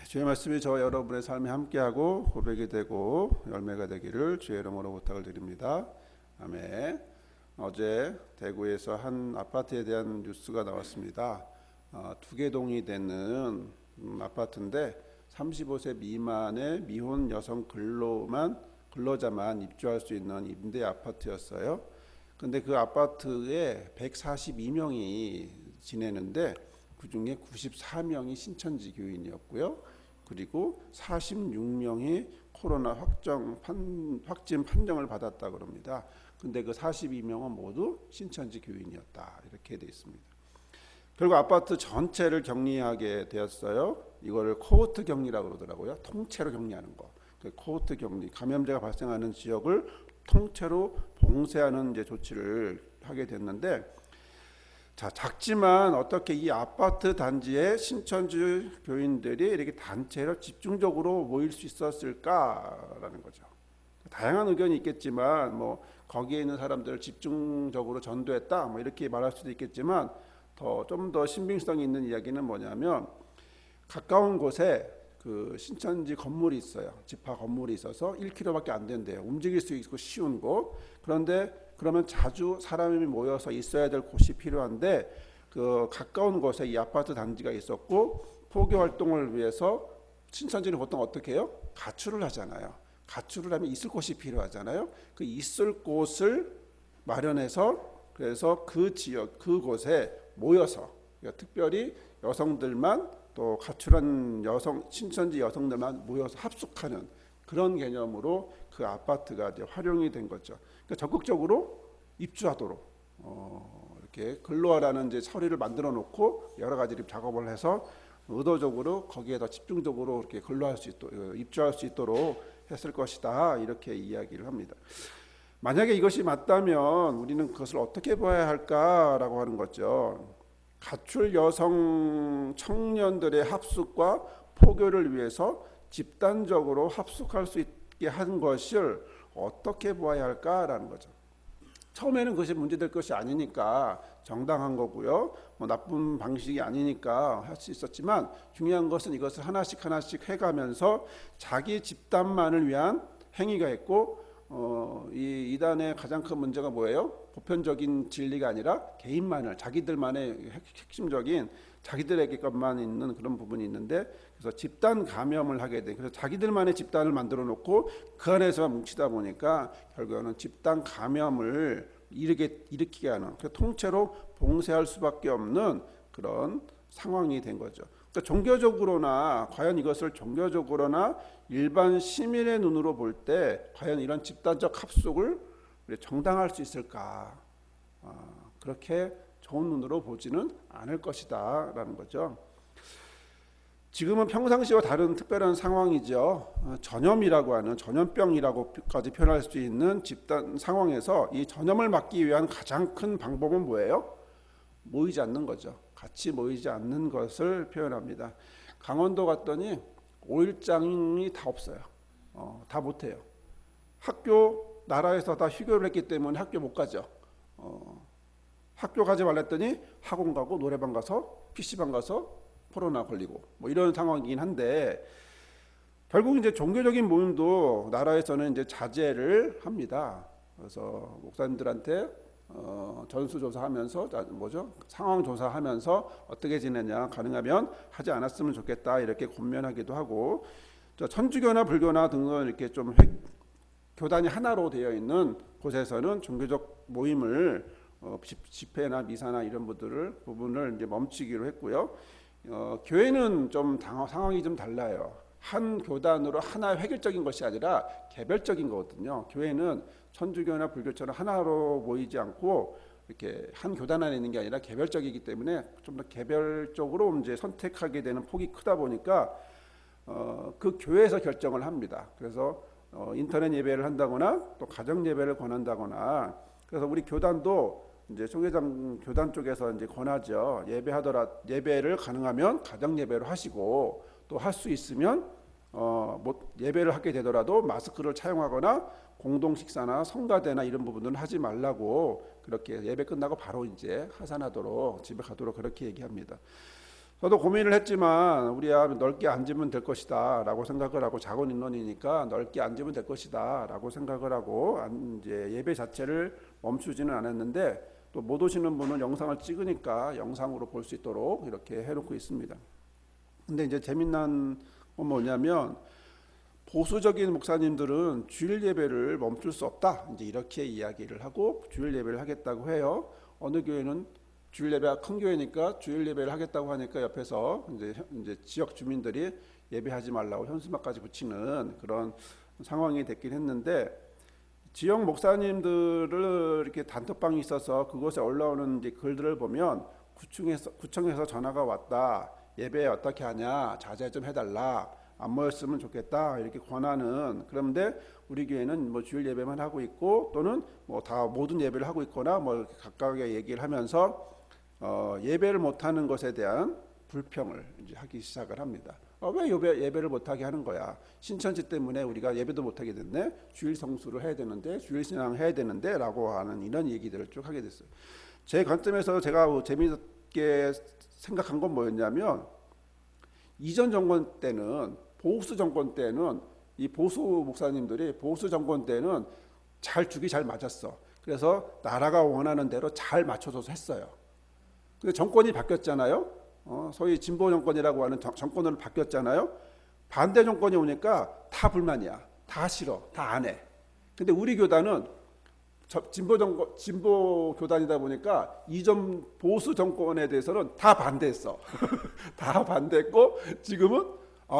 주의 말씀이 저와 여러분의 삶에 함께하고 고백이 되고 열매가 되기를 주의 이름으로 부탁을 드립니다. 아멘. 어제 대구에서 한 아파트에 대한 뉴스가 나왔습니다. 두개동이 되는 아파트인데 35세 미만의 미혼 여성 근로자만 입주할 수 있는 임대 아파트였어요. 근데 그 아파트에 142명이 지내는데 그중에 94명이 신천지 교인이었고요. 그리고 46명이 코로나 확진 판정을 받았다고 합니다. 근데 그 42명은 모두 신천지 교인이었다. 이렇게 되어 있습니다. 결국 아파트 전체를 격리하게 되었어요. 이거를 코호트 격리라고 그러더라고요. 통째로 격리하는 거. 코호트 격리, 감염자가 발생하는 지역을 통째로 봉쇄하는 이제 조치를 하게 됐는데, 자, 작지만 어떻게 이 아파트 단지에 신천지 교인들이 이렇게 단체로 집중적으로 모일 수 있었을까라는 거죠. 다양한 의견이 있겠지만 거기에 있는 사람들을 집중적으로 전도했다 이렇게 말할 수도 있겠지만 좀 더 신빙성이 있는 이야기는 뭐냐면 가까운 곳에 그 신천지 건물이 있어요. 지파 건물이 있어서 1km밖에 안 된대요. 움직일 수 있고 쉬운 곳. 그러면 자주 사람이 모여서 있어야 될 곳이 필요한데 그 가까운 곳에 이 아파트 단지가 있었고 포교 활동을 위해서 신천지는 보통 어떻게 해요? 가출을 하잖아요. 가출을 하면 있을 곳이 필요하잖아요. 그 있을 곳을 마련해서 그래서 그 지역 그곳에 모여서 특별히 여성들만 또 가출한 신천지 여성들만 모여서 합숙하는 그런 개념으로 그 아파트가 이제 활용이 된 거죠. 그러니까 적극적으로 입주하도록 이렇게 근로하라는 이제 서류를 만들어 놓고 여러 가지 작업을 해서 의도적으로 거기에 더 집중적으로 이렇게 근로할 수 있도록 입주할 수 있도록 했을 것이다 이렇게 이야기를 합니다. 만약에 이것이 맞다면 우리는 그것을 어떻게 봐야 할까라고 하는 거죠. 가출 여성 청년들의 합숙과 포교를 위해서 집단적으로 합숙할 수 있게 한 것을 어떻게 보아야 할까라는 거죠. 처음에는 그것이 문제될 것이 아니니까 정당한 거고요. 나쁜 방식이 아니니까 할 수 있었지만 중요한 것은 이것을 하나씩 해가면서 자기 집단만을 위한 행위가 있고 이 이단의 가장 큰 문제가 뭐예요? 보편적인 진리가 아니라 개인만을 자기들만의 핵심적인 자기들에게 것만 있는 그런 부분이 있는데 그래서 집단 감염을 하게 돼. 그래서 자기들만의 집단을 만들어 놓고 그 안에서만 뭉치다 보니까 결국에는 집단 감염을 일으키게 하는 통째로 봉쇄할 수밖에 없는 그런 상황이 된 거죠. 그러니까 종교적으로나 과연 이것을 종교적으로나 일반 시민의 눈으로 볼 때 과연 이런 집단적 합숙을 정당할 수 있을까? 그렇게 좋은 눈으로 보지는 않을 것이다라는 거죠. 지금은 평상시와 다른 특별한 상황이죠. 전염이라고 하는 전염병이라고까지 표현할 수 있는 집단 상황에서 이 전염을 막기 위한 가장 큰 방법은 뭐예요? 모이지 않는 거죠. 같이 모이지 않는 것을 표현합니다. 강원도 갔더니 5일장이 다 없어요. 다 못해요. 학교 나라에서 다 휴교를 했기 때문에 학교 못 가죠. 학교 가지 말랬더니 학원 가고 노래방 가서 PC방 가서 코로나 걸리고 이런 상황이긴 한데 결국 이제 종교적인 모임도 나라에서는 이제 자제를 합니다. 그래서 목사님들한테 전수조사하면서 상황 조사하면서 어떻게 지내냐 가능하면 하지 않았으면 좋겠다 이렇게 권면하기도 하고 천주교나 불교나 등은 이렇게 좀 교단이 하나로 되어 있는 곳에서는 종교적 모임을 집회나 미사나 이런 부분을 이제 멈추기로 했고요. 교회는 좀 상황이 좀 달라요. 한 교단으로 하나의 획일적인 것이 아니라 개별적인 거거든요. 교회는 천주교나 불교처럼 하나로 모이지 않고 이렇게 한 교단 안에 있는 게 아니라 개별적이기 때문에 좀 더 개별적으로 이제 선택하게 되는 폭이 크다 보니까 그 교회에서 결정을 합니다. 그래서 인터넷 예배를 한다거나 또 가정 예배를 권한다거나 그래서 우리 교단도 이제 총회장 교단 쪽에서 이제 권하죠. 예배를 가능하면 가정 예배로 하시고 또 할 수 있으면 예배를 하게 되더라도 마스크를 차용하거나 공동 식사나 성가대나 이런 부분들은 하지 말라고 그렇게 예배 끝나고 바로 이제 하산하도록 집에 가도록 그렇게 얘기합니다. 저도 고민을 했지만 우리야 넓게 앉으면 될 것이다 라고 생각을 하고 자곤 인원이니까 넓게 앉으면 될 것이다 라고 생각을 하고 이제 예배 자체를 멈추지는 않았는데 또 못 오시는 분은 영상을 찍으니까 영상으로 볼 수 있도록 이렇게 해놓고 있습니다. 근데 이제 재미난 건 뭐냐면 보수적인 목사님들은 주일 예배를 멈출 수 없다 이제 이렇게 이야기를 하고 주일 예배를 하겠다고 해요. 어느 교회는 주일 예배가 큰 교회니까 주일 예배를 하겠다고 하니까 옆에서 이제 지역 주민들이 예배하지 말라고 현수막까지 붙이는 그런 상황이 됐긴 했는데 지역 목사님들을 이렇게 단톡방이 있어서 그곳에 올라오는 이제 글들을 보면 구청에서 전화가 왔다. 예배 어떻게 하냐? 자제 좀 해달라. 안 모였으면 좋겠다. 이렇게 권하는. 그런데 우리 교회는 뭐 주일 예배만 하고 있고 또는 뭐 다 모든 예배를 하고 있거나 뭐 각각의 얘기를 하면서 예배를 못하는 것에 대한 불평을 이제 하기 시작을 합니다. 왜 예배를 못하게 하는 거야? 신천지 때문에 우리가 예배도 못하게 됐네. 주일 성수를 해야 되는데 주일 신앙 해야 되는데 라고 하는 이런 얘기들을 쭉 하게 됐어요. 제 관점에서 제가 재미있게 생각한 건 뭐였냐면 이전 정권 때는 보수 정권 때는 이 보수 목사님들이 보수 정권 때는 죽이 잘 맞았어. 그래서 나라가 원하는 대로 잘 맞춰줘서 했어요. 근데 정권이 바뀌었잖아요. 소위 진보 정권이라고 하는 정권으로 바뀌었잖아요. 반대 정권이 오니까 다 불만이야. 다 싫어. 다 안 해. 근데 우리 교단은 진보 교단이다 보니까 이전 보수 정권에 대해서는 다 반대했어. 다 반대했고 지금은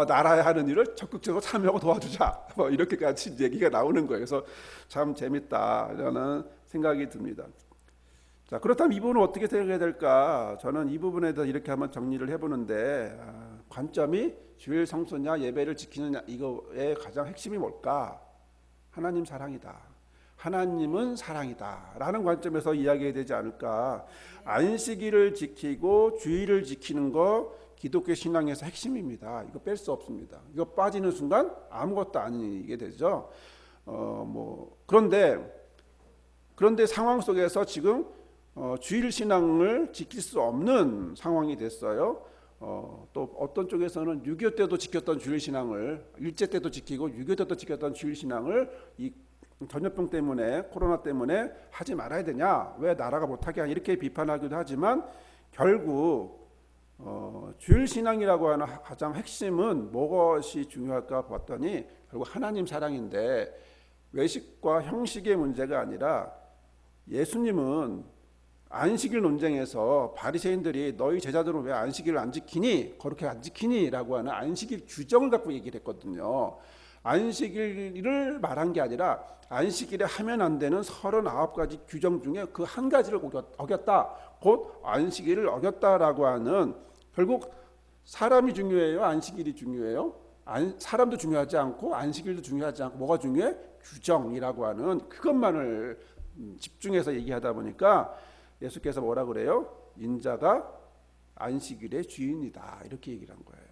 나라에 하는 일을 적극적으로 참여하고 도와주자. 뭐 이렇게까지 얘기가 나오는 거예요. 그래서 참 재밌다라는 생각이 듭니다. 자, 그렇다면 이 부분은 어떻게 생각해야 될까? 저는 이 부분에 대해서 이렇게 한번 정리를 해보는데 관점이 주일 성수냐 예배를 지키느냐 이거의 가장 핵심이 뭘까? 하나님 사랑이다. 하나님은 사랑이다 라는 관점에서 이야기해야 되지 않을까. 안식일을 지키고 주일을 지키는 거 기독교 신앙에서 핵심입니다. 이거 뺄 수 없습니다. 이거 빠지는 순간 아무것도 아니게 되죠. 그런데 상황 속에서 지금 주일 신앙을 지킬 수 없는 상황이 됐어요. 또 어떤 쪽에서는 6.25 때도 지켰던 주일 신앙을 일제 때도 지키고 6.25 때도 지켰던 주일 신앙을 이 전염병 때문에 코로나 때문에 하지 말아야 되냐? 왜 나라가 못하게 하냐? 이렇게 비판하기도 하지만 결국 주일 신앙이라고 하는 가장 핵심은 무엇이 중요할까 봤더니 결국 하나님 사랑인데 외식과 형식의 문제가 아니라 예수님은 안식일 논쟁에서 바리새인들이 너희 제자들은 왜 안식일을 안 지키니? 거룩히 안 지키니? 라고 하는 안식일 규정을 갖고 얘기를 했거든요. 안식일을 말한 게 아니라 안식일에 하면 안 되는 39가지 규정 중에 그 한 가지를 어겼다. 곧 안식일을 어겼다라고 하는 결국 사람이 중요해요? 안식일이 중요해요? 사람도 중요하지 않고 안식일도 중요하지 않고 뭐가 중요해? 규정이라고 하는 그것만을 집중해서 얘기하다 보니까 예수께서 뭐라 그래요? 인자가 안식일의 주인이다 이렇게 얘기를 한 거예요.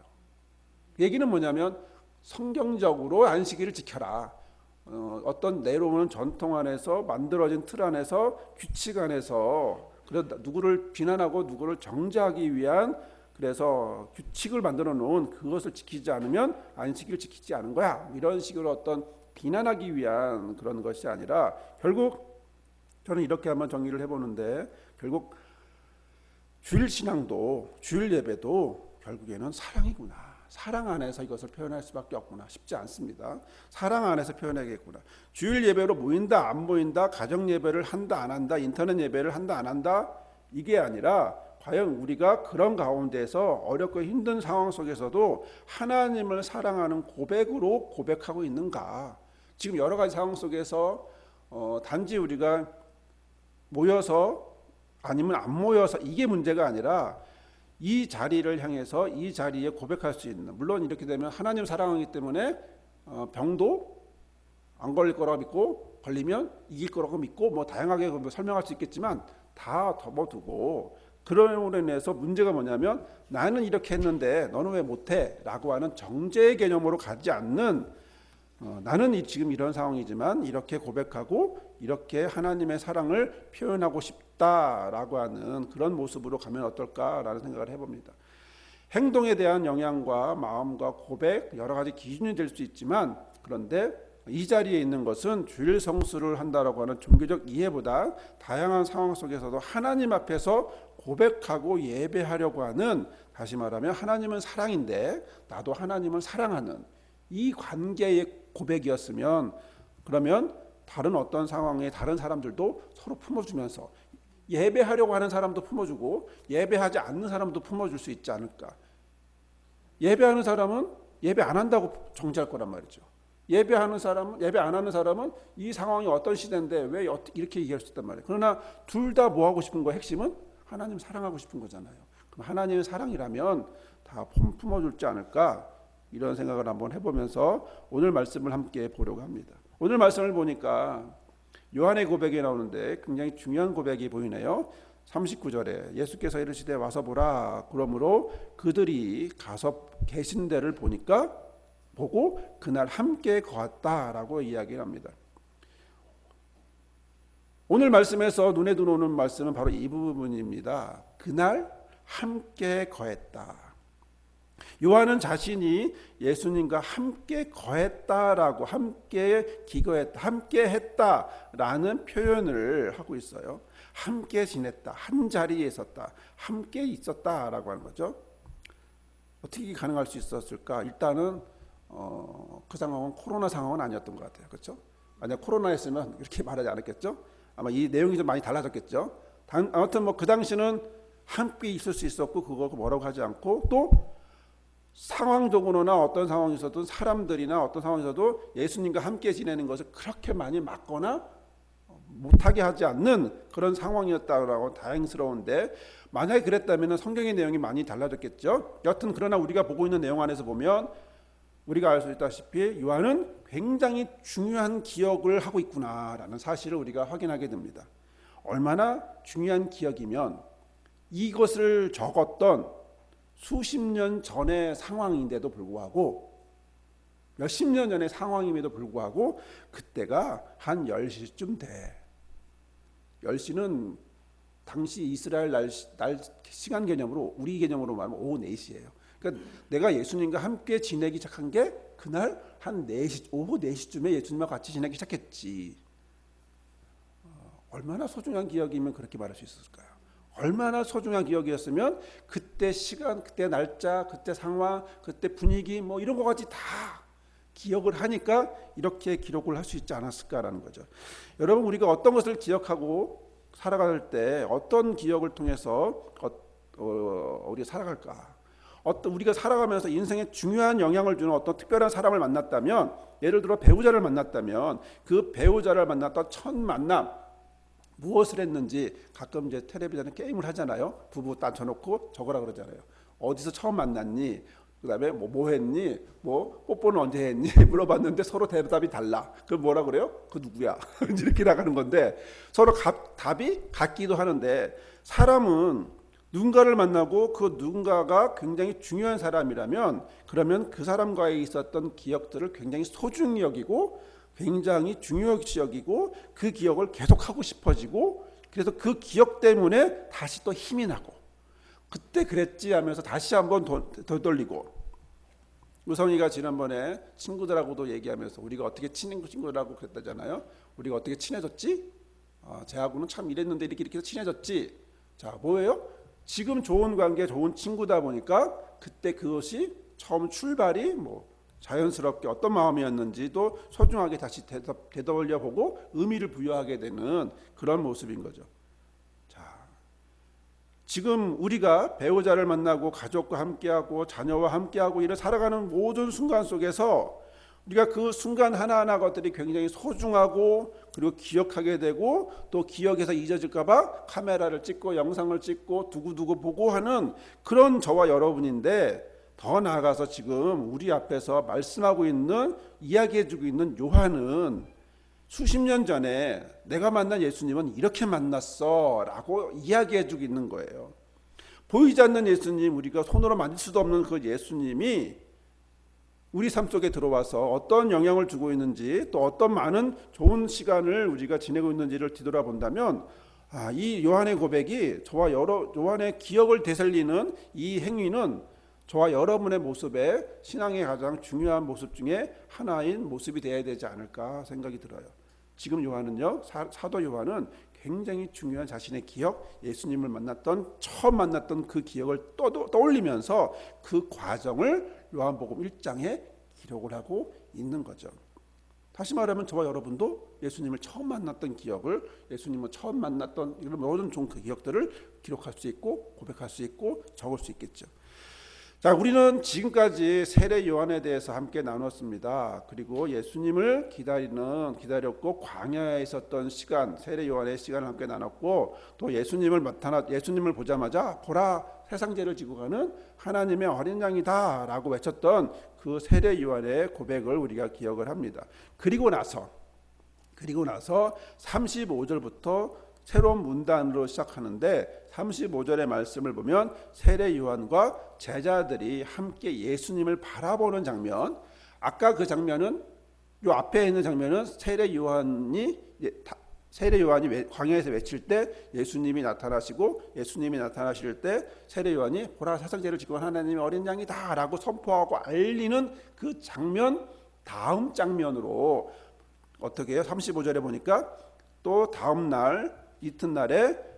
얘기는 뭐냐면 성경적으로 안식일을 지켜라. 어떤 내려오는 전통 안에서 만들어진 틀 안에서 규칙 안에서 그래서 누구를 비난하고 누구를 정죄하기 위한 그래서 규칙을 만들어 놓은 그것을 지키지 않으면 안식일을 지키지 않은 거야. 이런 식으로 어떤 비난하기 위한 그런 것이 아니라 결국 저는 이렇게 한번 정리를 해보는데 결국 주일 신앙도 주일 예배도 결국에는 사랑이구나. 사랑 안에서 이것을 표현할 수밖에 없구나. 쉽지 않습니다. 사랑 안에서 표현하겠구나. 주일 예배로 모인다 안 모인다 가정 예배를 한다 안 한다 인터넷 예배를 한다 안 한다 이게 아니라 과연 우리가 그런 가운데서 어렵고 힘든 상황 속에서도 하나님을 사랑하는 고백으로 고백하고 있는가. 지금 여러 가지 상황 속에서 단지 우리가 모여서 아니면 안 모여서 이게 문제가 아니라 이 자리를 향해서 이 자리에 고백할 수 있는 물론 이렇게 되면 하나님 사랑하기 때문에 병도 안 걸릴 거라고 믿고 걸리면 이길 거라고 믿고 뭐 다양하게 설명할 수 있겠지만 다 접어두고 그런 인해서 문제가 뭐냐면 나는 이렇게 했는데 너는 왜 못해? 라고 하는 정죄의 개념으로 가지 않는 나는 지금 이런 상황이지만 이렇게 고백하고 이렇게 하나님의 사랑을 표현하고 싶다라고 하는 그런 모습으로 가면 어떨까라는 생각을 해봅니다. 행동에 대한 영향과 마음과 고백 여러 가지 기준이 될 수 있지만, 그런데 이 자리에 있는 것은 주일 성수를 한다라고 하는 종교적 이해보다 다양한 상황 속에서도 하나님 앞에서 고백하고 예배하려고 하는, 다시 말하면 하나님은 사랑인데 나도 하나님을 사랑하는 이 관계의 고백이었으면, 그러면 다른 어떤 상황에 다른 사람들도 서로 품어주면서, 예배하려고 하는 사람도 품어주고 예배하지 않는 사람도 품어줄 수 있지 않을까. 예배하는 사람은 예배 안 한다고 정죄할 거란 말이죠. 예배하는 사람은, 예배 안 하는 사람은 이 상황이 어떤 시대인데 왜 이렇게 얘기할 수 있단 말이에요. 그러나 둘 다 뭐 하고 싶은 거, 핵심은 하나님 사랑하고 싶은 거잖아요. 그럼 하나님의 사랑이라면 다 품어줄지 않을까, 이런 생각을 한번 해보면서 오늘 말씀을 함께 보려고 합니다. 오늘 말씀을 보니까 요한의 고백이 나오는데 굉장히 중요한 고백이 보이네요. 39절에 예수께서 이르시되 와서 보라. 그러므로 그들이 가서 계신 데를 보고 그날 함께 거했다라고 이야기를 합니다. 오늘 말씀에서 눈에 들어오는 말씀은 바로 이 부분입니다. 그날 함께 거했다. 요한은 자신이 예수님과 함께 거했다라고, 함께 기거했다, 함께 했다라는 표현을 하고 있어요. 함께 지냈다, 한 자리에 있었다, 함께 있었다라고 하는 거죠. 어떻게 가능할 수 있었을까? 일단은 그 상황은 코로나 상황은 아니었던 것 같아요. 그렇죠? 만약 코로나였으면 이렇게 말하지 않았겠죠? 아마 이 내용이 좀 많이 달라졌겠죠. 아무튼 뭐 그 당시는 함께 있을 수 있었고, 그거 뭐라고 하지 않고, 또 상황적으로나 어떤 상황에서든 사람들이나 어떤 상황에서도 예수님과 함께 지내는 것을 그렇게 많이 막거나 못하게 하지 않는 그런 상황이었다고 다행스러운데, 만약에 그랬다면 성경의 내용이 많이 달라졌겠죠. 여튼 그러나 우리가 보고 있는 내용 안에서 보면 우리가 알 수 있다시피 요한은 굉장히 중요한 기억을 하고 있구나라는 사실을 우리가 확인하게 됩니다. 얼마나 중요한 기억이면 이것을 적었던 수십 년 전의 상황인데도 불구하고, 몇십 년 전의 상황임에도 불구하고 그때가 한 10시쯤 돼. 10시는 당시 이스라엘 날 시간 개념으로, 우리 개념으로 말하면 오후 4시예요. 그러니까 내가 예수님과 함께 지내기 시작한 게 그날 한 4시, 오후 4시쯤에 예수님과 같이 지내기 시작했지. 얼마나 소중한 기억이면 그렇게 말할 수 있었을까요? 얼마나 소중한 기억이었으면 그때 시간, 그때 날짜, 그때 상황, 그때 분위기 뭐 이런 것까지 다 기억을 하니까 이렇게 기록을 할 수 있지 않았을까라는 거죠. 여러분, 우리가 어떤 것을 기억하고 살아갈 때 어떤 기억을 통해서 우리가 살아갈까? 우리가 살아가면서 인생에 중요한 영향을 주는 어떤 특별한 사람을 만났다면, 예를 들어 배우자를 만났다면 그 배우자를 만났던 첫 만남, 무엇을 했는지, 가끔 이제 텔레비전에 게임을 하잖아요. 부부 딱 쳐놓고 적으라 그러잖아요. 어디서 처음 만났니? 그다음에 뭐 했니? 뭐 뽀뽀는 언제 했니? 물어봤는데 서로 대답이 달라. 그럼 뭐라 그래요? 그 누구야? 이렇게 나가는 건데, 서로 답이 같기도 하는데, 사람은 누군가를 만나고 그 누군가가 굉장히 중요한 사람이라면, 그러면 그 사람과의 있었던 기억들을 굉장히 소중히 여기고 굉장히 중요시 여기고 그 기억을 계속하고 싶어지고, 그래서 그 기억 때문에 다시 또 힘이 나고, 그때 그랬지 하면서 다시 한번 되돌리고. 우성이가 지난번에 친구들하고도 얘기하면서 우리가 어떻게 친구들하고 그랬다잖아요. 우리가 어떻게 친해졌지? 쟤하고는 참 이랬는데 이렇게 해서 친해졌지. 자, 뭐예요? 지금 좋은 관계, 좋은 친구다 보니까 그때 그것이 처음 출발이 뭐 자연스럽게 어떤 마음이었는지도 소중하게 다시 되돌려 보고 의미를 부여하게 되는 그런 모습인 거죠. 자, 지금 우리가 배우자를 만나고 가족과 함께하고 자녀와 함께하고 이런 살아가는 모든 순간 속에서 우리가 그 순간 하나하나 것들이 굉장히 소중하고, 그리고 기억하게 되고, 또 기억에서 잊어질까 봐 카메라를 찍고 영상을 찍고 두고두고 보고 하는 그런 저와 여러분인데, 더 나아가서 지금 우리 앞에서 말씀하고 있는, 이야기해주고 있는 요한은 수십 년 전에 내가 만난 예수님은 이렇게 만났어 라고 이야기해주고 있는 거예요. 보이지 않는 예수님, 우리가 손으로 만질 수도 없는 그 예수님이 우리 삶 속에 들어와서 어떤 영향을 주고 있는지, 또 어떤 많은 좋은 시간을 우리가 지내고 있는지를 뒤돌아본다면, 이 요한의 고백이 저와 요한의 기억을 되살리는 이 행위는 저와 여러분의 모습에 신앙의 가장 중요한 모습 중에 하나인 모습이 되어야 되지 않을까 생각이 들어요. 지금 요한은요, 사도 요한은 굉장히 중요한 자신의 기억, 예수님을 처음 만났던 그 기억을 떠올리면서 그 과정을 요한복음 1장에 기록을 하고 있는 거죠. 다시 말하면 저와 여러분도 예수님을 처음 만났던 기억을, 예수님을 처음 만났던 이런 모든 좋은 그 기억들을 기록할 수 있고 고백할 수 있고 적을 수 있겠죠. 자, 우리는 지금까지 세례 요한에 대해서 함께 나눴습니다. 그리고 예수님을 기다렸고 광야에 있었던 시간, 세례 요한의 시간을 함께 나눴고, 또 예수님을 보자마자 보라, 세상 죄를 지고 가는 하나님의 어린 양이다라고 외쳤던 그 세례 요한의 고백을 우리가 기억을 합니다. 그리고 나서 35절부터 새로운 문단으로 시작하는데 35절의 말씀을 보면 세례 요한과 제자들이 함께 예수님을 바라보는 장면, 아까 그 장면은 요 앞에 있는 장면은 세례 요한이 광야에서 외칠 때 예수님이 나타나실 때 세례 요한이 보라, 세상 죄를 지고 하나님의 어린 양이다 라고 선포하고 알리는 그 장면, 다음 장면으로 어떻게 해요? 35절에 보니까 또 다음 날 이튿날에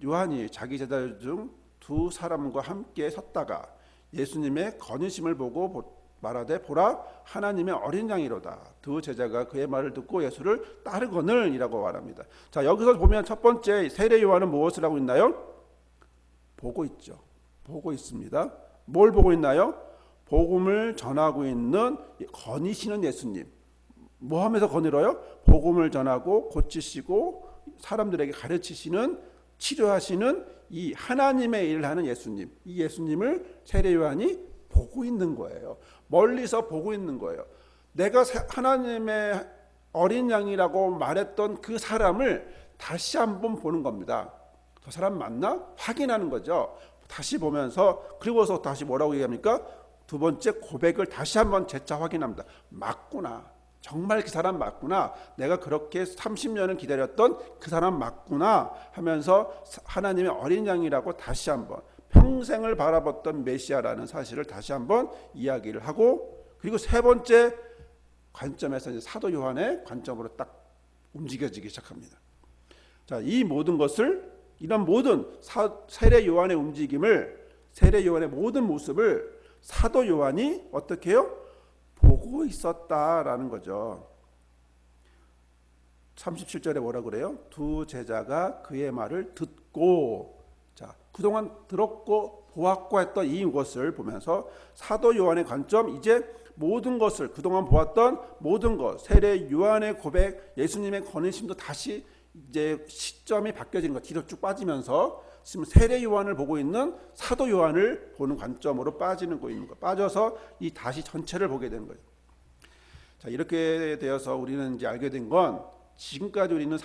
요한이 자기 제자들 중 두 사람과 함께 섰다가 예수님의 거니심을 보고 말하되 보라, 하나님의 어린 양이로다. 두 제자가 그의 말을 듣고 예수를 따르거늘이라고 말합니다. 자, 여기서 보면 첫 번째 세례 요한은 무엇을 하고 있나요? 보고 있죠. 보고 있습니다. 뭘 보고 있나요? 복음을 전하고 있는 거니시는 예수님. 뭐 하면서 거닐어요? 복음을 전하고 고치시고 사람들에게 가르치시는, 치료하시는 이 하나님의 일을 하는 예수님, 이 예수님을 세례 요한이 보고 있는 거예요. 멀리서 보고 있는 거예요. 내가 하나님의 어린 양이라고 말했던 그 사람을 다시 한번 보는 겁니다. 저 사람 맞나? 확인하는 거죠. 다시 보면서, 그리고서 다시 뭐라고 얘기합니까? 두 번째 고백을 다시 한번 재차 확인합니다. 맞구나. 정말 그 사람 맞구나. 내가 그렇게 30년을 기다렸던 그 사람 맞구나 하면서 하나님의 어린 양이라고 다시 한번 평생을 바라봤던 메시아라는 사실을 다시 한번 이야기를 하고, 그리고 세 번째 관점에서 이제 사도 요한의 관점으로 딱 움직여지기 시작합니다. 자, 이 모든 것을, 이런 모든 세례 요한의 움직임을, 세례 요한의 모든 모습을 사도 요한이 어떻게 해요? 보고 있었다라는 거죠. 37절에 뭐라 그래요? 두 제자가 그의 말을 듣고, 자, 그동안 들었고 보았고 했던 이것을 보면서 사도 요한의 관점, 이제 모든 것을, 그동안 보았던 모든 것, 세례 요한의 고백, 예수님의 거니심도 다시 이제 시점이 바뀌어지는 것, 뒤로 쭉 빠지면서 지금 세례 요한을 보고 있는 사도 요한을 보는 관점으로 빠지는 거 있는 거, 빠져서 이 다시 전체를 보게 되는 거예요. 자, 이렇게 되어서 우리는 이제 알게 된 건, 지금까지 우리는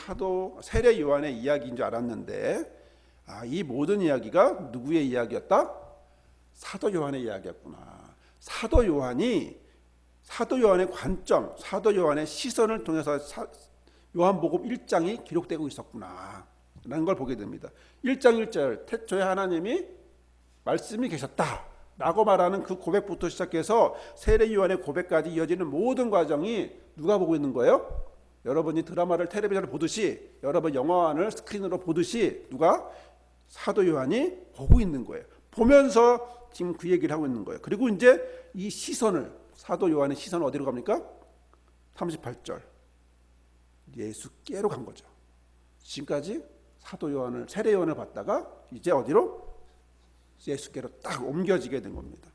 세례 요한의 이야기인 줄 알았는데, 이 모든 이야기가 누구의 이야기였다? 사도 요한의 이야기였구나. 사도 요한의 관점, 사도 요한의 시선을 통해서 요한복음 1장이 기록되고 있었구나 라는 걸 보게 됩니다. 1장 1절 태초에 하나님이 말씀이 계셨다 라고 말하는 그 고백부터 시작해서 세례 요한의 고백까지 이어지는 모든 과정이 누가 보고 있는 거예요? 여러분이 드라마를 텔레비전을 보듯이, 여러분 영화관을 스크린으로 보듯이 누가? 사도 요한이 보고 있는 거예요. 보면서 지금 그 얘기를 하고 있는 거예요. 그리고 이제 이 시선을, 사도 요한의 시선은 어디로 갑니까? 38절 예수께로 간 거죠. 지금까지 사도 요한을, 세례 요한을 봤다가 이제 어디로? 예수께로 딱 옮겨지게 된 겁니다.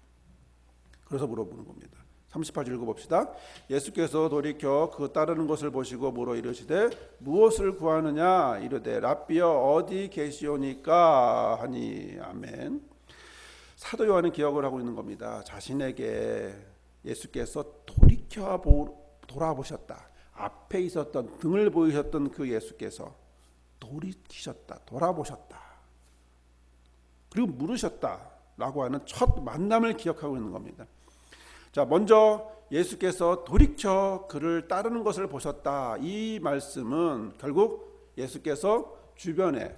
그래서 물어보는 겁니다. 38절 읽어봅시다. 예수께서 돌이켜 그 따르는 것을 보시고 물어 이르시되 무엇을 구하느냐? 이르되 랍비여 어디 계시오니까 하니. 아멘. 사도 요한은 기억을 하고 있는 겁니다. 자신에게 예수께서 돌아보셨다. 앞에 있었던, 등을 보이셨던 그 예수께서 돌이키셨다, 돌아보셨다, 그리고 물으셨다라고 하는 첫 만남을 기억하고 있는 겁니다. 자, 먼저 예수께서 돌이켜 그를 따르는 것을 보셨다. 이 말씀은 결국 예수께서 주변에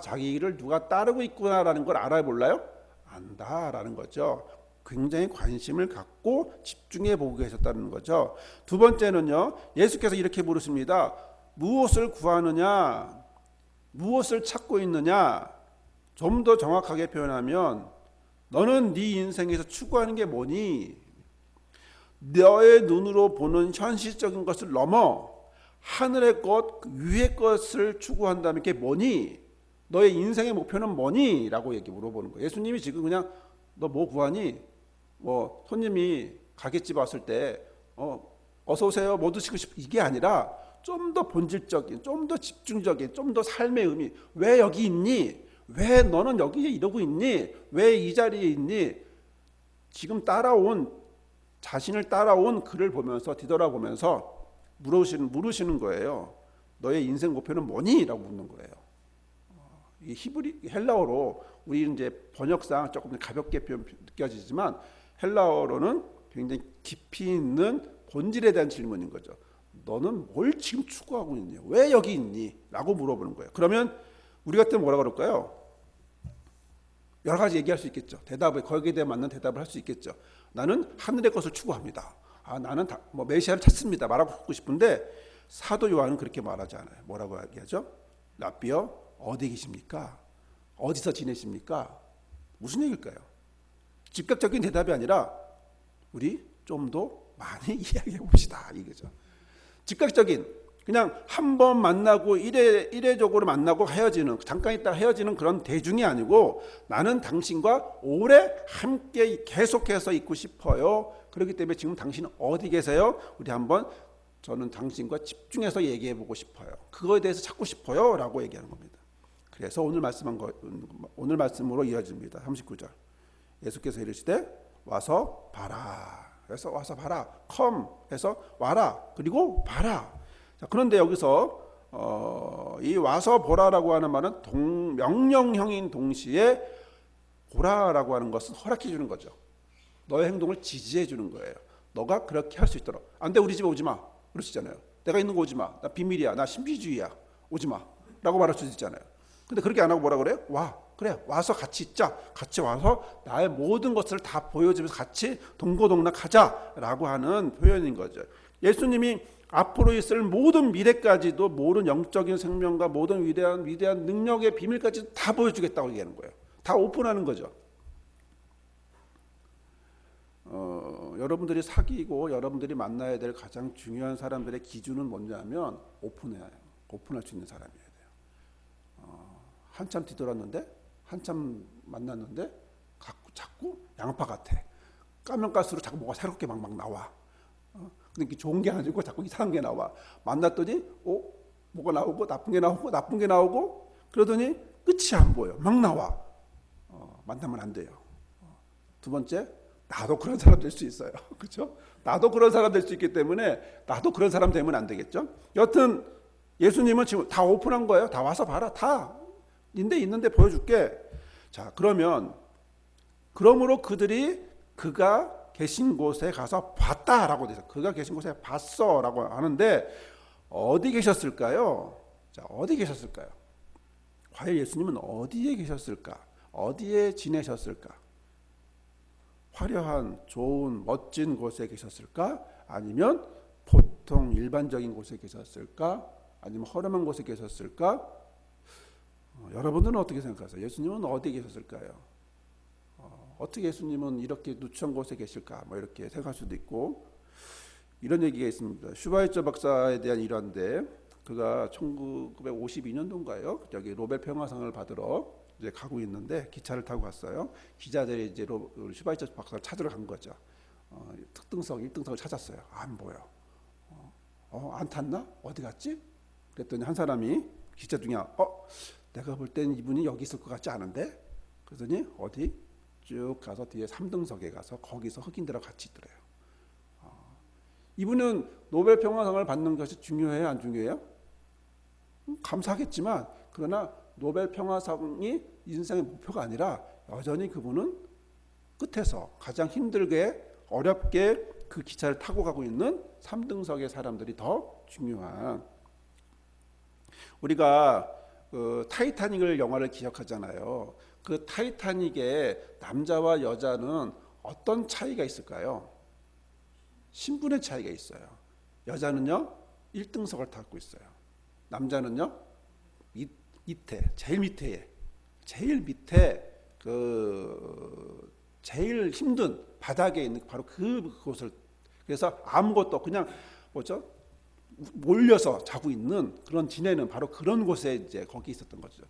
자기를 누가 따르고 있구나라는 걸 알아야 몰라요? 안다라는 거죠. 굉장히 관심을 갖고 집중해 보고 계셨다는 거죠. 두 번째는요, 예수께서 이렇게 물으십니다. 무엇을 구하느냐? 무엇을 찾고 있느냐? 좀 더 정확하게 표현하면 너는 네 인생에서 추구하는 게 뭐니? 너의 눈으로 보는 현실적인 것을 넘어 하늘의 것, 위의 것을 추구한다면 그게 뭐니? 너의 인생의 목표는 뭐니? 라고 물어보는 거예요. 예수님이 지금 그냥 너 뭐 구하니? 뭐 손님이 가게집 왔을 때 어서 오세요, 뭐 드시고 싶어, 이게 아니라 좀 더 본질적인, 좀 더 집중적인, 좀 더 삶의 의미. 왜 여기 있니? 왜 너는 여기에 이러고 있니? 왜 이 자리에 있니? 지금 자신을 따라온 그를 보면서 뒤돌아보면서 물으시는 거예요. 너의 인생 목표는 뭐니? 라고 묻는 거예요. 이 헬라어로 우리 이제 번역상 조금 가볍게 느껴지지만 헬라어로는 굉장히 깊이 있는 본질에 대한 질문인 거죠. 너는 뭘 지금 추구하고 있니? 왜 여기 있니? 라고 물어보는 거예요. 그러면 우리 같으면 뭐라 그럴까요? 여러 가지 얘기할 수 있겠죠. 거기에 대해 맞는 대답을 할 수 있겠죠. 나는 하늘의 것을 추구합니다. 나는 메시아를 찾습니다. 말하고 싶은데 사도 요한은 그렇게 말하지 않아요. 뭐라고 얘기하죠? 라비어, 어디 계십니까? 어디서 지내십니까? 무슨 얘기일까요? 즉각적인 대답이 아니라 우리 좀 더 많이 이야기해 봅시다, 이거죠. 즉각적인, 그냥 한 번 만나고 이례적으로 만나고 헤어지는, 잠깐 있다가 헤어지는 그런 대중이 아니고 나는 당신과 오래 함께 계속해서 있고 싶어요. 그렇기 때문에 지금 당신은 어디 계세요? 우리 저는 당신과 집중해서 얘기해 보고 싶어요. 그거에 대해서 찾고 싶어요. 라고 얘기하는 겁니다. 그래서 오늘 말씀으로 이어집니다. 39절. 예수께서 이르시되 와서 봐라. 그래서 와서 봐라. come 해서 와라. 그리고 봐라. 자, 그런데 여기서 이 와서 보라라고 하는 말은 명령형인 동시에 보라라고 하는 것은 허락해 주는 거죠. 너의 행동을 지지해 주는 거예요. 너가 그렇게 할 수 있도록. 안 돼, 우리 집에 오지 마. 그러시잖아요. 내가 있는 거 오지 마. 나 비밀이야. 나 신비주의야. 오지 마. 라고 말할 수 있잖아요. 근데 그렇게 안 하고 뭐라 그래요? 그래, 와서 같이 있자. 같이 와서 나의 모든 것을 다 보여주면서 같이 동고동락하자 라고 하는 표현인 거죠. 예수님이 앞으로 있을 모든 미래까지도 모든 영적인 생명과 모든 위대한 능력의 비밀까지 다 보여주겠다고 얘기하는 거예요. 다 오픈하는 거죠. 여러분들이 사귀고 여러분들이 만나야 될 가장 중요한 사람들의 기준은 뭐냐면 오픈할 수 있는 사람이어야 돼요. 한참 뒤돌았는데, 한참 만났는데 자꾸 양파 같아. 까면 깔수록 자꾸 뭐가 새롭게 막 나와. 근데 좋은 게 아니고 자꾸 이상한 게 나와. 만났더니 뭐가 나오고 나쁜 게 나오고 그러더니 끝이 안 보여. 막 나와. 만나면 안 돼요. 두 번째, 나도 그런 사람 될 수 있어요. 그렇죠? 나도 그런 사람 될 수 있기 때문에 나도 그런 사람 되면 안 되겠죠? 여튼 예수님은 지금 다 오픈한 거예요. 다 와서 봐라. 다 있는데 보여줄게. 자, 그러므로 그가 계신 곳에 가서 봤다라고 돼서 그가 계신 곳에 봤어라고 하는데 어디 계셨을까요? 자, 어디 계셨을까요? 과연 예수님은 어디에 계셨을까? 어디에 지내셨을까? 화려한, 좋은, 멋진 곳에 계셨을까? 아니면 보통 일반적인 곳에 계셨을까? 아니면 허름한 곳에 계셨을까? 여러분들은 어떻게 생각하세요? 예수님은 어디에 계셨을까요? 어떻게 예수님은 이렇게 누추한 곳에 계실까? 이렇게 생각할 수도 있고, 이런 얘기가 있습니다. 슈바이처 박사에 대한 일화인데, 그가 1952년도인가요? 여기 노벨 평화상을 받으러 이제 가고 있는데 기차를 타고 갔어요. 기자들이 이제 슈바이처 박사를 찾으러 간 거죠. 특등석 1등석을 찾았어요. 안 보여. 안 탔나? 어디 갔지? 그랬더니 한 사람이 기자 중에 내가 볼 땐 이분이 여기 있을 것 같지 않은데? 그러더니 어디? 쭉 가서 뒤에 3등석에 가서 거기서 흑인들하고 같이 있더래요. 이분은 노벨 평화상을 받는 것이 중요해요? 안 중요해요? 감사하겠지만 그러나 노벨 평화상이 인생의 목표가 아니라 여전히 그분은 끝에서 가장 힘들게 어렵게 그 기차를 타고 가고 있는 3등석의 사람들이 더 중요한. 우리가 타이타닉을 영화를 기억하잖아요. 그 타이타닉의 남자와 여자는 어떤 차이가 있을까요? 신분의 차이가 있어요. 여자는요 1등석을 타고 있어요. 남자는요 밑에 제일 밑에 그 제일 힘든 바닥에 있는 바로 그곳을, 그래서 아무것도 그냥 뭐죠? 몰려서 자고 있는 그런 지내는 바로 그런 곳에 이제 거기 있었던 거죠.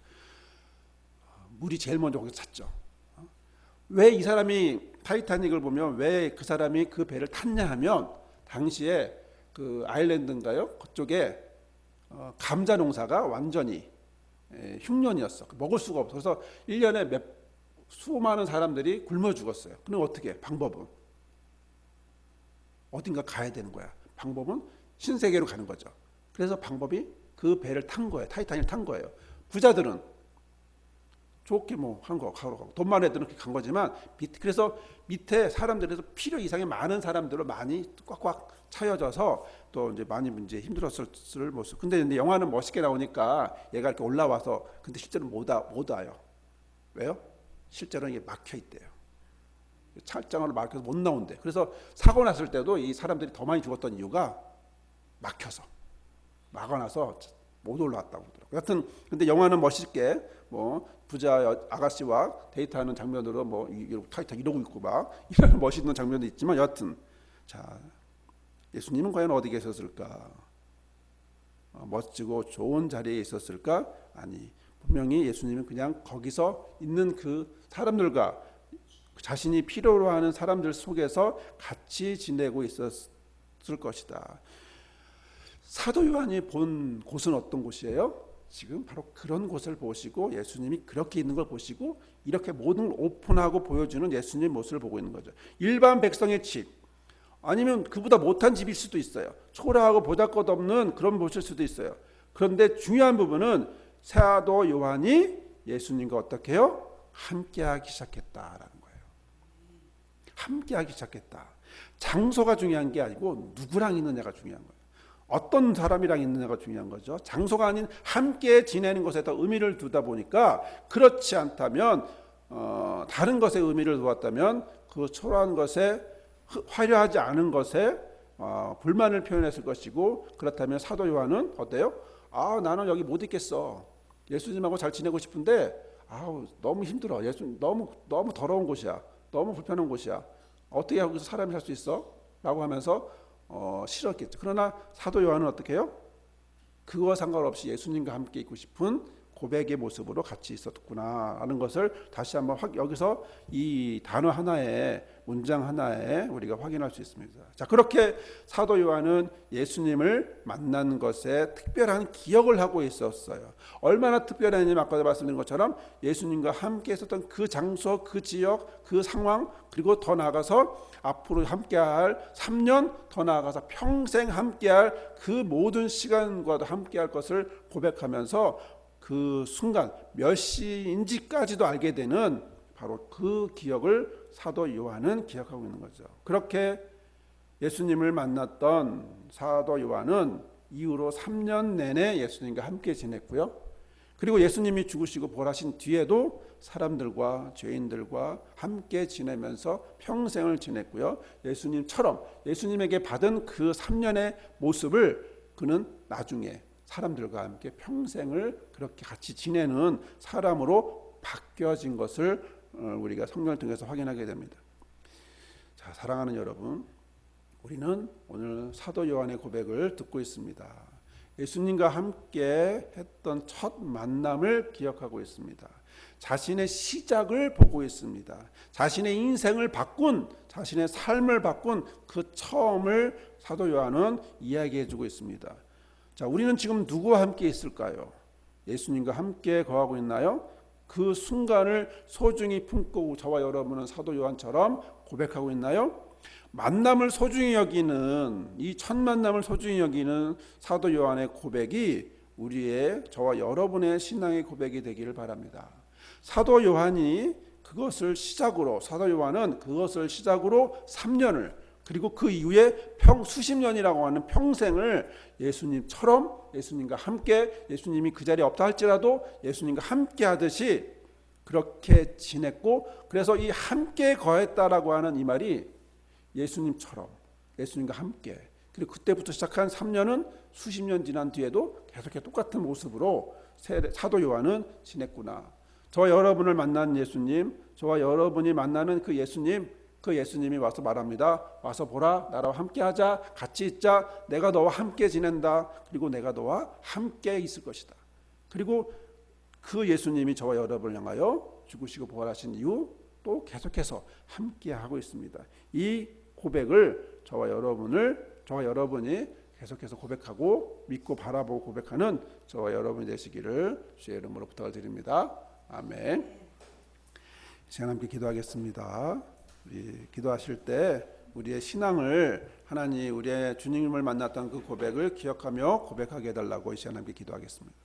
물이 제일 먼저 거기서 찼죠. 왜 이 사람이 타이타닉을 보면 왜 그 사람이 그 배를 탔냐 하면 당시에 그 아일랜드인가요? 그쪽에 감자 농사가 완전히 흉년이었어. 먹을 수가 없어. 그래서 1년에 수많은 사람들이 굶어 죽었어요. 그럼 어떻게 해? 방법은 어딘가 가야 되는 거야. 방법은 신세계로 가는 거죠. 그래서 방법이 그 배를 탄 거예요. 타이타닉을 탄 거예요. 부자들은 좋게 뭐 한 거 가고 돈 많은 애들은 그렇게 간 거지만 그래서 밑에 사람들에서 필요 이상의 많은 사람들로 많이 꽉꽉 차여져서 또 이제 많이 힘들었을 모습. 근데 영화는 멋있게 나오니까 얘가 이렇게 올라와서 근데 실제로 못 와요. 왜요? 실제로는 이게 막혀 있대요. 철장으로 막혀서 못 나온대. 그래서 사고 났을 때도 이 사람들이 더 많이 죽었던 이유가 막혀서 막아놔서 못 올라왔다고 그러더라고요. 여하튼 근데 영화는 멋있게 뭐 부자 아가씨와 데이트하는 장면으로 뭐 타이탄 이러고 있고 막 이런 멋있는 장면도 있지만 여하튼 자 예수님은 과연 어디 계셨을까? 멋지고 좋은 자리에 있었을까? 아니, 분명히 예수님은 그냥 거기서 있는 그 사람들과 자신이 필요로 하는 사람들 속에서 같이 지내고 있었을 것이다. 사도 요한이 본 곳은 어떤 곳이에요? 지금 바로 그런 곳을 보시고 예수님이 그렇게 있는 걸 보시고 이렇게 모든 걸 오픈하고 보여주는 예수님의 모습을 보고 있는 거죠. 일반 백성의 집 아니면 그보다 못한 집일 수도 있어요. 초라하고 보잘것없는 그런 곳일 수도 있어요. 그런데 중요한 부분은 사도 요한이 예수님과 어떻게 해요? 함께하기 시작했다라는 거예요. 함께하기 시작했다. 장소가 중요한 게 아니고 누구랑 있느냐가 중요한 거예요. 어떤 사람이랑 있느냐가 중요한 거죠. 장소가 아닌 함께 지내는 것에 더 의미를 두다 보니까 그렇지 않다면 다른 것에 의미를 두었다면 그 초라한 것에 화려하지 않은 것에 불만을 표현했을 것이고 그렇다면 사도 요한은 어때요? 나는 여기 못 있겠어. 예수님하고 잘 지내고 싶은데 너무 힘들어. 예수님 너무 더러운 곳이야. 너무 불편한 곳이야. 어떻게 여기서 사람이 살 수 있어? 라고 하면서 싫었겠죠. 그러나 사도 요한은 어떻게 해요? 그거와 상관없이 예수님과 함께 있고 싶은 고백의 모습으로 같이 있었구나 하는 것을 다시 한번 여기서 이 단어 하나에 문장 하나에 우리가 확인할 수 있습니다. 자, 그렇게 사도 요한은 예수님을 만난 것에 특별한 기억을 하고 있었어요. 얼마나 특별했냐면 아까도 말씀드린 것처럼 예수님과 함께 있었던 그 장소, 그 지역, 그 상황, 그리고 더 나아가서 앞으로 함께할 3년, 더 나아가서 평생 함께할 그 모든 시간과도 함께할 것을 고백하면서 그 순간 몇 시인지까지도 알게 되는 바로 그 기억을 사도 요한은 기억하고 있는 거죠. 그렇게 예수님을 만났던 사도 요한은 이후로 3년 내내 예수님과 함께 지냈고요. 그리고 예수님이 죽으시고 부활하신 뒤에도 사람들과 죄인들과 함께 지내면서 평생을 지냈고요. 예수님처럼 예수님에게 받은 그 3년의 모습을 그는 나중에 사람들과 함께 평생을 그렇게 같이 지내는 사람으로 바뀌어진 것을 우리가 성경을 통해서 확인하게 됩니다. 자, 사랑하는 여러분, 우리는 오늘 사도 요한의 고백을 듣고 있습니다. 예수님과 함께 했던 첫 만남을 기억하고 있습니다. 자신의 시작을 보고 있습니다. 자신의 인생을 바꾼, 자신의 삶을 바꾼 그 처음을 사도 요한은 이야기해주고 있습니다. 자, 우리는 지금 누구와 함께 있을까요? 예수님과 함께 거하고 있나요? 그 순간을 소중히 품고 저와 여러분은 사도 요한처럼 고백하고 있나요? 만남을 소중히 여기는 이 첫 만남을 소중히 여기는 사도 요한의 고백이 우리의 저와 여러분의 신앙의 고백이 되기를 바랍니다. 사도 요한은 그것을 시작으로 3년을 그리고 그 이후에 수십 년이라고 하는 평생을 예수님처럼 예수님과 함께 예수님이 그 자리에 없다 할지라도 예수님과 함께 하듯이 그렇게 지냈고, 그래서 이 함께 거했다라고 하는 이 말이 예수님처럼, 예수님과 함께, 그리고 그때부터 시작한 3년은 수십 년 지난 뒤에도 계속해서 똑같은 모습으로 사도 요한은 지냈구나. 저와 여러분을 만난 예수님, 저와 여러분이 만나는 그 예수님이 와서 말합니다. 와서 보라, 나와 함께 하자, 같이 있자, 내가 너와 함께 지낸다, 그리고 내가 너와 함께 있을 것이다. 그리고 그 예수님이 저와 여러분을 향하여 죽으시고 부활하신 이후 또 계속해서 함께 하고 있습니다. 이 고백을 저와 여러분이 계속해서 고백하고 믿고 바라보고 고백하는 저와 여러분이 되시기를 주의 이름으로 부탁을 드립니다. 아멘. 시간 함께 기도하겠습니다. 우리 기도하실 때 우리의 신앙을 하나님, 우리의 주님을 만났던 그 고백을 기억하며 고백하게 해달라고 이 시간 함께 기도하겠습니다.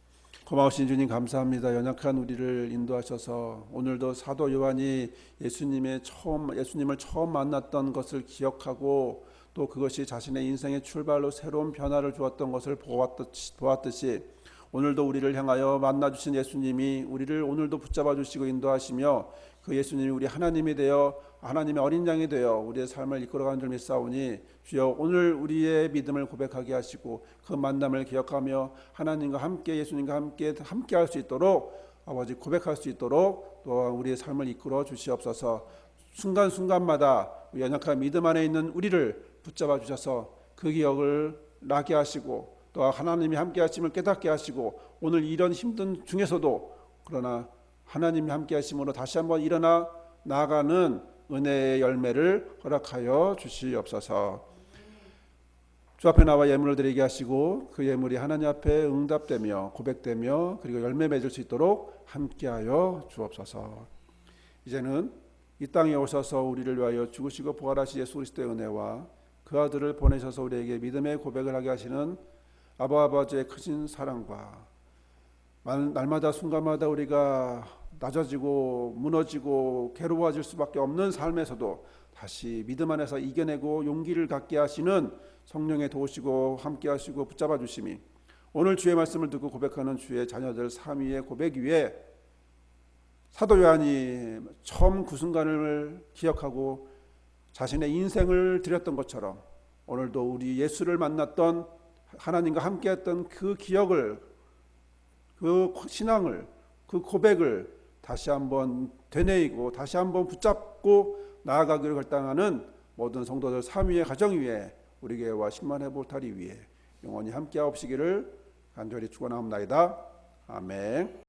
고마우신 주님 감사합니다. 연약한 우리를 인도하셔서 오늘도 사도 요한이 예수님을 처음 만났던 것을 기억하고 또 그것이 자신의 인생의 출발로 새로운 변화를 주었던 것을 보았듯이 오늘도 우리를 향하여 만나주신 예수님이 우리를 오늘도 붙잡아 주시고 인도하시며 그 예수님이 우리 하나님이 되어 하나님의 어린 양이 되어 우리의 삶을 이끌어가는 줄 믿사오니 주여 오늘 우리의 믿음을 고백하게 하시고 그 만남을 기억하며 하나님과 함께 예수님과 함께 할 수 있도록 아버지 고백할 수 있도록 또한 우리의 삶을 이끌어 주시옵소서. 순간순간마다 연약한 믿음 안에 있는 우리를 붙잡아 주셔서 그 기억을 나게 하시고 또 하나님이 함께 하심을 깨닫게 하시고 오늘 이런 힘든 중에서도 그러나 하나님이 함께 하심으로 다시 한번 일어나 나아가는 은혜의 열매를 허락하여 주시옵소서. 주 앞에 나와 예물을 드리게 하시고 그 예물이 하나님 앞에 응답되며 고백되며 그리고 열매 맺을 수 있도록 함께하여 주옵소서. 이제는 이 땅에 오셔서 우리를 위하여 죽으시고 부활하신 예수 그리스도의 은혜와 그 아들을 보내셔서 우리에게 믿음의 고백을 하게 하시는 아버지의 크신 사랑과 날마다 순간마다 우리가 낮아지고 무너지고 괴로워질 수밖에 없는 삶에서도 다시 믿음 안에서 이겨내고 용기를 갖게 하시는 성령의 도우시고 함께 하시고 붙잡아 주심이 오늘 주의 말씀을 듣고 고백하는 주의 자녀들 삶 위의 고백 위에 사도 요한이 처음 그 순간을 기억하고 자신의 인생을 드렸던 것처럼 오늘도 우리 예수를 만났던 하나님과 함께했던 그 기억을, 그 신앙을, 그 고백을 다시 한번 되뇌이고 다시 한번 붙잡고 나아가기를 결단하는 모든 성도들 삶 위에 가정 위에 우리 교회와 10만 회보타리 위에 영원히 함께하옵시기를 간절히 축원하옵나이다. 아멘.